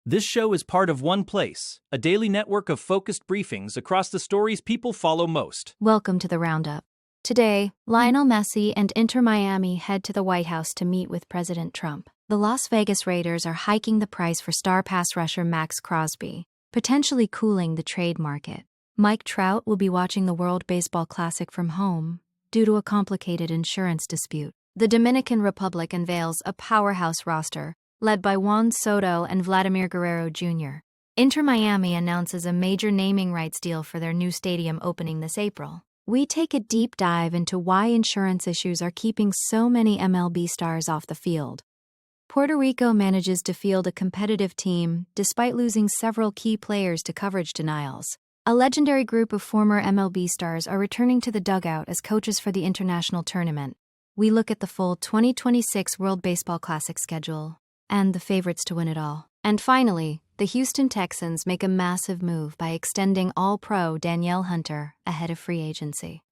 This show is part of One Place, a daily network of focused briefings across the stories people follow most. Welcome to the Roundup. Today, Lionel Messi and Inter Miami head to the White House to meet with President Trump. The Las Vegas Raiders are hiking the price for star pass rusher Max Crosby, potentially cooling the trade market. Mike Trout will be watching the World Baseball Classic from home due to a complicated insurance dispute. The Dominican Republic unveils a powerhouse roster led by Juan Soto and Vladimir Guerrero Jr. Inter Miami announces a major naming rights deal for their new stadium opening this April. We take a deep dive into why insurance issues are keeping so many MLB stars off the field. Puerto Rico manages to field a competitive team despite losing several key players to coverage denials. A legendary group of former MLB stars are returning to the dugout as coaches for the international tournament. We look at the full 2026 World Baseball Classic schedule and the favorites to win it all. And finally, the Houston Texans make a massive move by extending All-Pro Danielle Hunter ahead of free agency.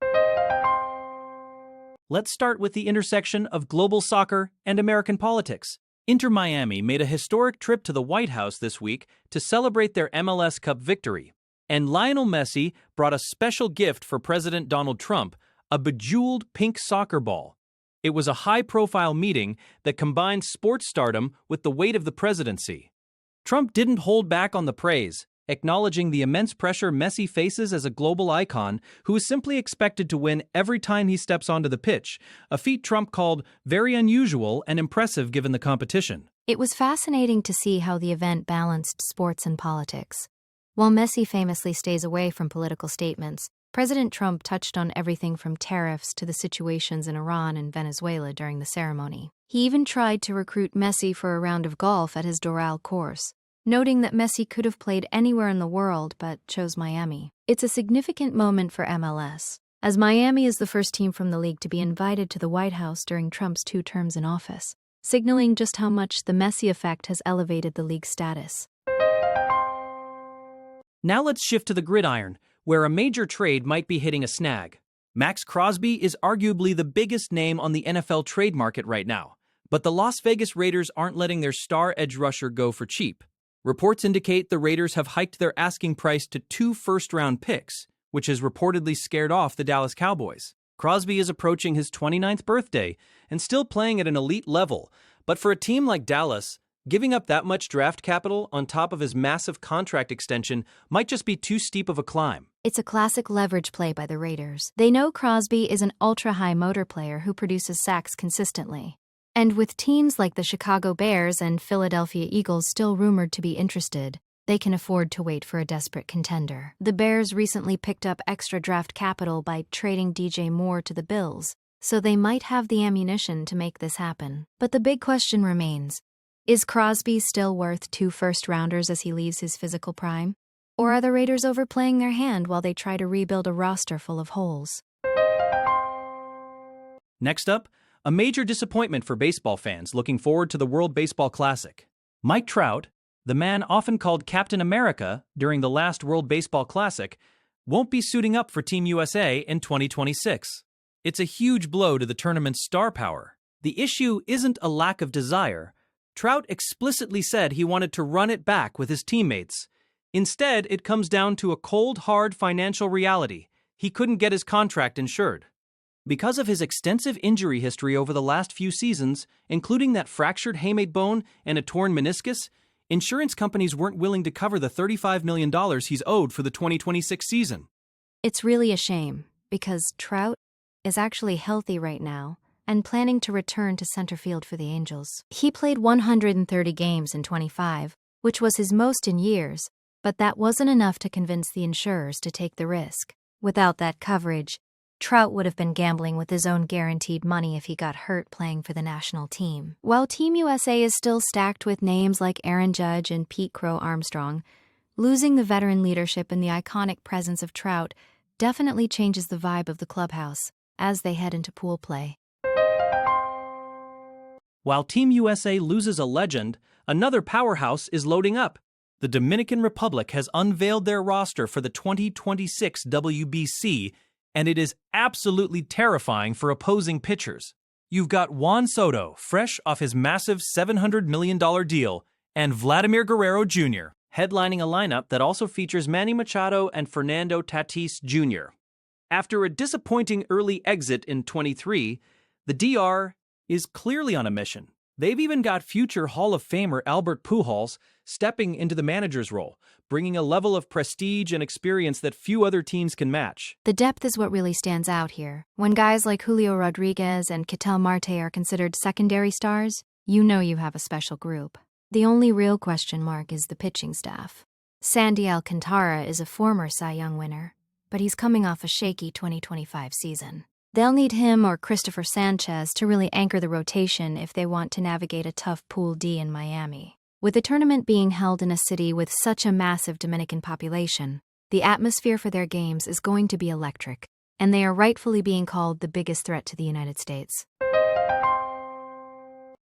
Let's start with the intersection of global soccer and American politics. Inter Miami made a historic trip to the White House this week to celebrate their MLS Cup victory. And Lionel Messi brought a special gift for President Donald Trump, a bejeweled pink soccer ball. It was a high-profile meeting that combined sports stardom with the weight of the presidency. Trump didn't hold back on the praise, acknowledging the immense pressure Messi faces as a global icon who is simply expected to win every time he steps onto the pitch, a feat Trump called very unusual and impressive given the competition. It was fascinating to see how the event balanced sports and politics. While Messi famously stays away from political statements, President Trump touched on everything from tariffs to the situations in Iran and Venezuela during the ceremony. He even tried to recruit Messi for a round of golf at his Doral course, noting that Messi could have played anywhere in the world but chose Miami. It's a significant moment for MLS, as Miami is the first team from the league to be invited to the White House during Trump's 2 terms in office, signaling just how much the Messi effect has elevated the league's status. Now let's shift to the gridiron, where a major trade might be hitting a snag. Max Crosby is arguably the biggest name on the NFL trade market right now, but the Las Vegas Raiders aren't letting their star edge rusher go for cheap. Reports indicate the Raiders have hiked their asking price to 2 first-round picks, which has reportedly scared off the Dallas Cowboys. Crosby is approaching his 29th birthday and still playing at an elite level, but for a team like Dallas, giving up that much draft capital on top of his massive contract extension might just be too steep of a climb. It's a classic leverage play by the Raiders. They know Crosby is an ultra-high motor player who produces sacks consistently. And with teams like the Chicago Bears and Philadelphia Eagles still rumored to be interested, they can afford to wait for a desperate contender. The Bears recently picked up extra draft capital by trading DJ Moore to the Bills, so they might have the ammunition to make this happen. But the big question remains, is Crosby still worth 2 first-rounders as he leaves his physical prime? Or are the Raiders overplaying their hand while they try to rebuild a roster full of holes? Next up, a major disappointment for baseball fans looking forward to the World Baseball Classic. Mike Trout, the man often called Captain America during the last World Baseball Classic, won't be suiting up for Team USA in 2026. It's a huge blow to the tournament's star power. The issue isn't a lack of desire. Trout explicitly said he wanted to run it back with his teammates. Instead, it comes down to a cold, hard financial reality. He couldn't get his contract insured. Because of his extensive injury history over the last few seasons, including that fractured hamate bone and a torn meniscus, insurance companies weren't willing to cover the $35 million he's owed for the 2026 season. It's really a shame, because Trout is actually healthy right now and planning to return to center field for the Angels. He played 130 games in 25, which was his most in years, but that wasn't enough to convince the insurers to take the risk. Without that coverage, Trout would have been gambling with his own guaranteed money if he got hurt playing for the national team. While Team USA is still stacked with names like Aaron Judge and Pete Crow Armstrong, losing the veteran leadership and the iconic presence of Trout definitely changes the vibe of the clubhouse as they head into pool play. While Team USA loses a legend, another powerhouse is loading up. The Dominican Republic has unveiled their roster for the 2026 WBC, and it is absolutely terrifying for opposing pitchers. You've got Juan Soto, fresh off his massive $700 million deal, and Vladimir Guerrero Jr., headlining a lineup that also features Manny Machado and Fernando Tatis Jr. After a disappointing early exit in 23, the DR is clearly on a mission. They've even got future Hall of Famer Albert Pujols stepping into the manager's role, bringing a level of prestige and experience that few other teams can match. The depth is what really stands out here. When guys like Julio Rodriguez and Ketel Marte are considered secondary stars, you know you have a special group. The only real question mark is the pitching staff. Sandy Alcantara is a former Cy Young winner, but he's coming off a shaky 2025 season. They'll need him or Christopher Sanchez to really anchor the rotation if they want to navigate a tough Pool D in Miami. With the tournament being held in a city with such a massive Dominican population, the atmosphere for their games is going to be electric, and they are rightfully being called the biggest threat to the United States.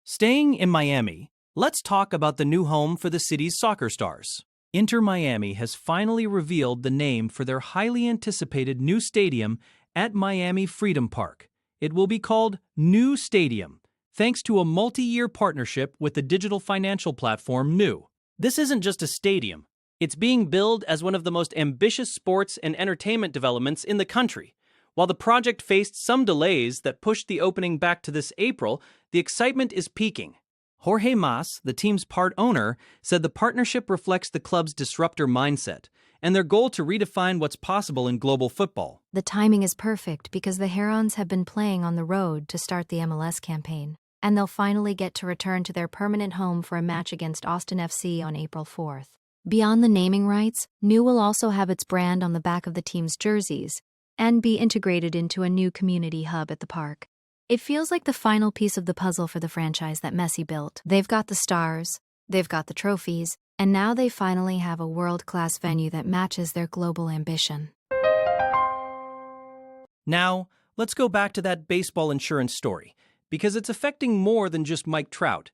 Staying in Miami, let's talk about the new home for the city's soccer stars. Inter Miami has finally revealed the name for their highly anticipated new stadium at Miami Freedom Park. It will be called New Stadium, thanks to a multi-year partnership with the digital financial platform New. This isn't just a stadium. It's being billed as one of the most ambitious sports and entertainment developments in the country. While the project faced some delays that pushed the opening back to this April, the excitement is peaking. Jorge Mas, the team's part owner, said the partnership reflects the club's disruptor mindset and their goal to redefine what's possible in global football. The timing is perfect because the Herons have been playing on the road to start the MLS campaign, and they'll finally get to return to their permanent home for a match against Austin FC on April 4th. Beyond the naming rights, New will also have its brand on the back of the team's jerseys and be integrated into a new community hub at the park. It feels like the final piece of the puzzle for the franchise that Messi built. They've got the stars, they've got the trophies, and now they finally have a world-class venue that matches their global ambition. Now, let's go back to that baseball insurance story, because it's affecting more than just Mike Trout.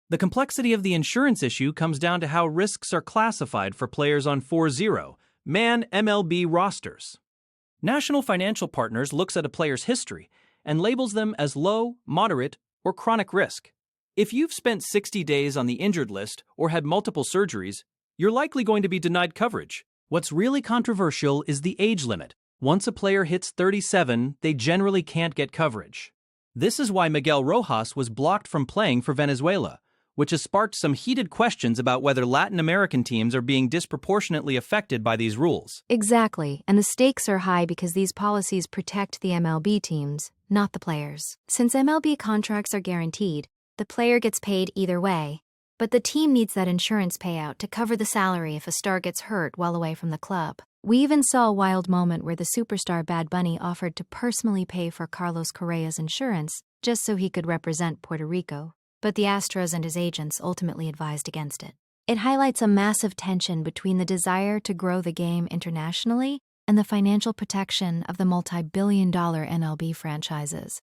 The complexity of the insurance issue comes down to how risks are classified for players on 4-0 man MLB rosters. National Financial Partners looks at a player's history and labels them as low, moderate, or chronic risk. If you've spent 60 days on the injured list or had multiple surgeries, you're likely going to be denied coverage. What's really controversial is the age limit. Once a player hits 37, they generally can't get coverage. This is why Miguel Rojas was blocked from playing for Venezuela, which has sparked some heated questions about whether Latin American teams are being disproportionately affected by these rules. Exactly, and the stakes are high because these policies protect the MLB teams, not the players. Since MLB contracts are guaranteed, the player gets paid either way, but the team needs that insurance payout to cover the salary if a star gets hurt while away from the club. We even saw a wild moment where the superstar Bad Bunny offered to personally pay for Carlos Correa's insurance just so he could represent Puerto Rico, but the Astros and his agents ultimately advised against it. It highlights a massive tension between the desire to grow the game internationally and the financial protection of the multi-billion-dollar MLB franchises.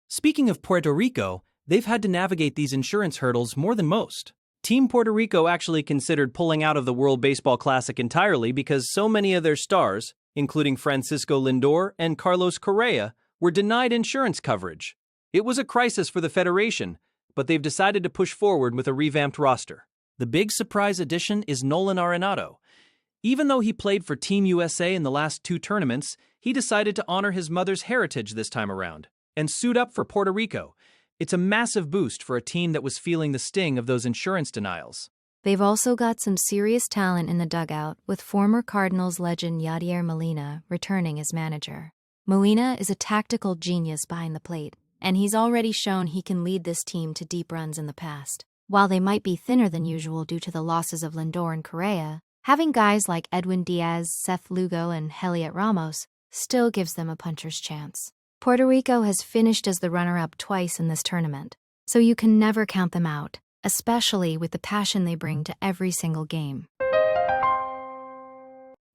Speaking of Puerto Rico, they've had to navigate these insurance hurdles more than most. Team Puerto Rico actually considered pulling out of the World Baseball Classic entirely because so many of their stars, including Francisco Lindor and Carlos Correa, were denied insurance coverage. It was a crisis for the federation, but they've decided to push forward with a revamped roster. The big surprise addition is Nolan Arenado. Even though he played for Team USA in the last 2 tournaments, he decided to honor his mother's heritage this time around and suit up for Puerto Rico. It's a massive boost for a team that was feeling the sting of those insurance denials. They've also got some serious talent in the dugout, with former Cardinals legend Yadier Molina returning as manager. Molina is a tactical genius behind the plate, and he's already shown he can lead this team to deep runs in the past. While they might be thinner than usual due to the losses of Lindor and Correa, having guys like Edwin Diaz, Seth Lugo, and Heliot Ramos still gives them a puncher's chance. Puerto Rico has finished as the runner-up twice in this tournament, so you can never count them out, especially with the passion they bring to every single game.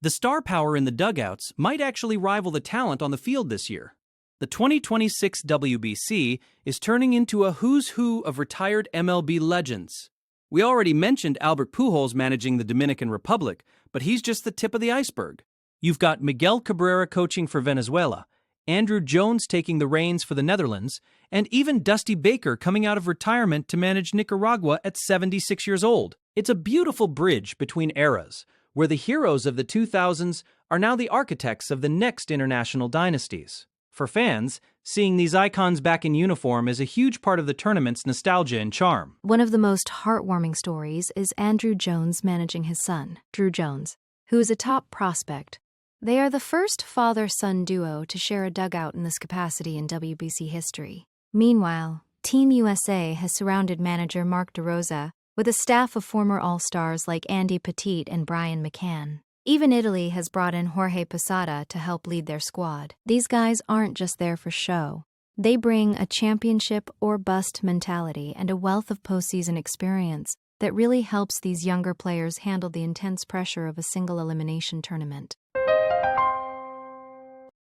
The star power in the dugouts might actually rival the talent on the field this year. The 2026 WBC is turning into a who's who of retired MLB legends. We already mentioned Albert Pujols managing the Dominican Republic, but he's just the tip of the iceberg. You've got Miguel Cabrera coaching for Venezuela, Andrew Jones taking the reins for the Netherlands, and even Dusty Baker coming out of retirement to manage Nicaragua at 76 years old. It's a beautiful bridge between eras, where the heroes of the 2000s are now the architects of the next international dynasties. For fans, seeing these icons back in uniform is a huge part of the tournament's nostalgia and charm. One of the most heartwarming stories is Andrew Jones managing his son, Drew Jones, who is a top prospect. They are the first father-son duo to share a dugout in this capacity in WBC history. Meanwhile, Team USA has surrounded manager Mark DeRosa with a staff of former All-Stars like Andy Pettitte and Brian McCann. Even Italy has brought in Jorge Posada to help lead their squad. These guys aren't just there for show. They bring a championship-or-bust mentality and a wealth of postseason experience that really helps these younger players handle the intense pressure of a single elimination tournament.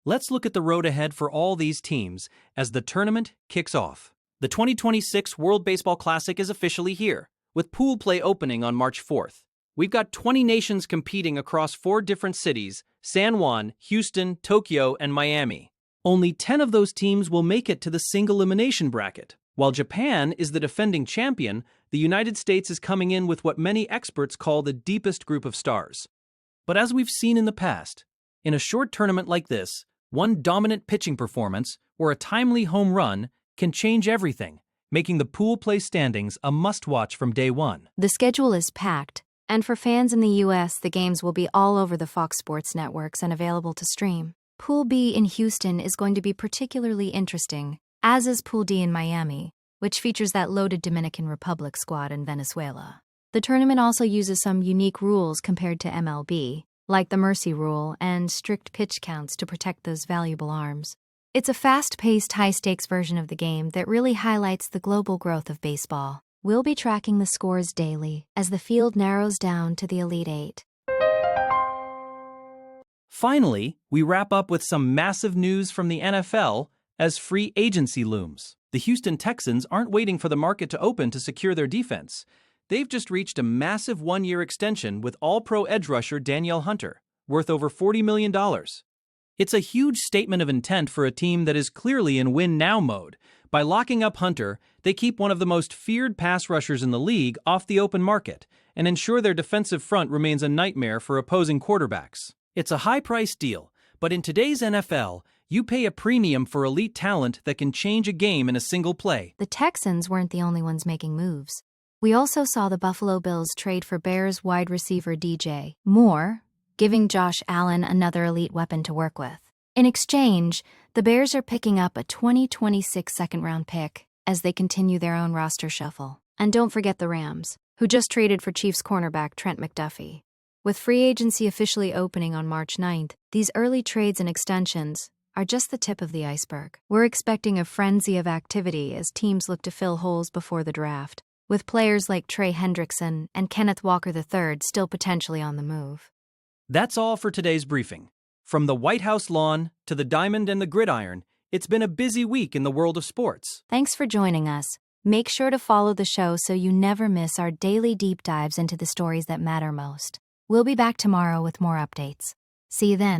Let's look at the road ahead for all these teams as the tournament kicks off. The 2026 World Baseball Classic is officially here, with pool play opening on March 4th. We've got 20 nations competing across 4 different cities: San Juan, Houston, Tokyo, and Miami. Only 10 of those teams will make it to the single elimination bracket. While Japan is the defending champion, the United States is coming in with what many experts call the deepest group of stars. But as we've seen in the past, in a short tournament like this, one dominant pitching performance or a timely home run can change everything, making the pool play standings a must-watch from day one. The schedule is packed, and for fans in the US, the games will be all over the Fox Sports networks and available to stream. Pool B in Houston is going to be particularly interesting, as is Pool D in Miami, which features that loaded Dominican Republic squad in Venezuela. The tournament also uses some unique rules compared to MLB, like the mercy rule and strict pitch counts to protect those valuable arms. It's a fast-paced, high-stakes version of the game that really highlights the global growth of baseball. We'll be tracking the scores daily as the field narrows down to the Elite Eight. Finally, we wrap up with some massive news from the NFL as free agency looms. The Houston Texans aren't waiting for the market to open to secure their defense. They've just reached a massive one-year extension with All-Pro edge rusher Danielle Hunter, worth over $40 million. It's a huge statement of intent for a team that is clearly in win-now mode. By locking up Hunter, they keep one of the most feared pass rushers in the league off the open market and ensure their defensive front remains a nightmare for opposing quarterbacks. It's a high-priced deal, but in today's NFL, you pay a premium for elite talent that can change a game in a single play. The Texans weren't the only ones making moves. We also saw the Buffalo Bills trade for Bears wide receiver DJ Moore, giving Josh Allen another elite weapon to work with. In exchange, the Bears are picking up a 2026 second-round pick as they continue their own roster shuffle. And don't forget the Rams, who just traded for Chiefs cornerback Trent McDuffie. With free agency officially opening on March 9th, these early trades and extensions are just the tip of the iceberg. We're expecting a frenzy of activity as teams look to fill holes before the draft, with players like Trey Hendrickson and Kenneth Walker III still potentially on the move. That's all for today's briefing. From the White House lawn to the diamond and the gridiron, it's been a busy week in the world of sports. Thanks for joining us. Make sure to follow the show so you never miss our daily deep dives into the stories that matter most. We'll be back tomorrow with more updates. See you then.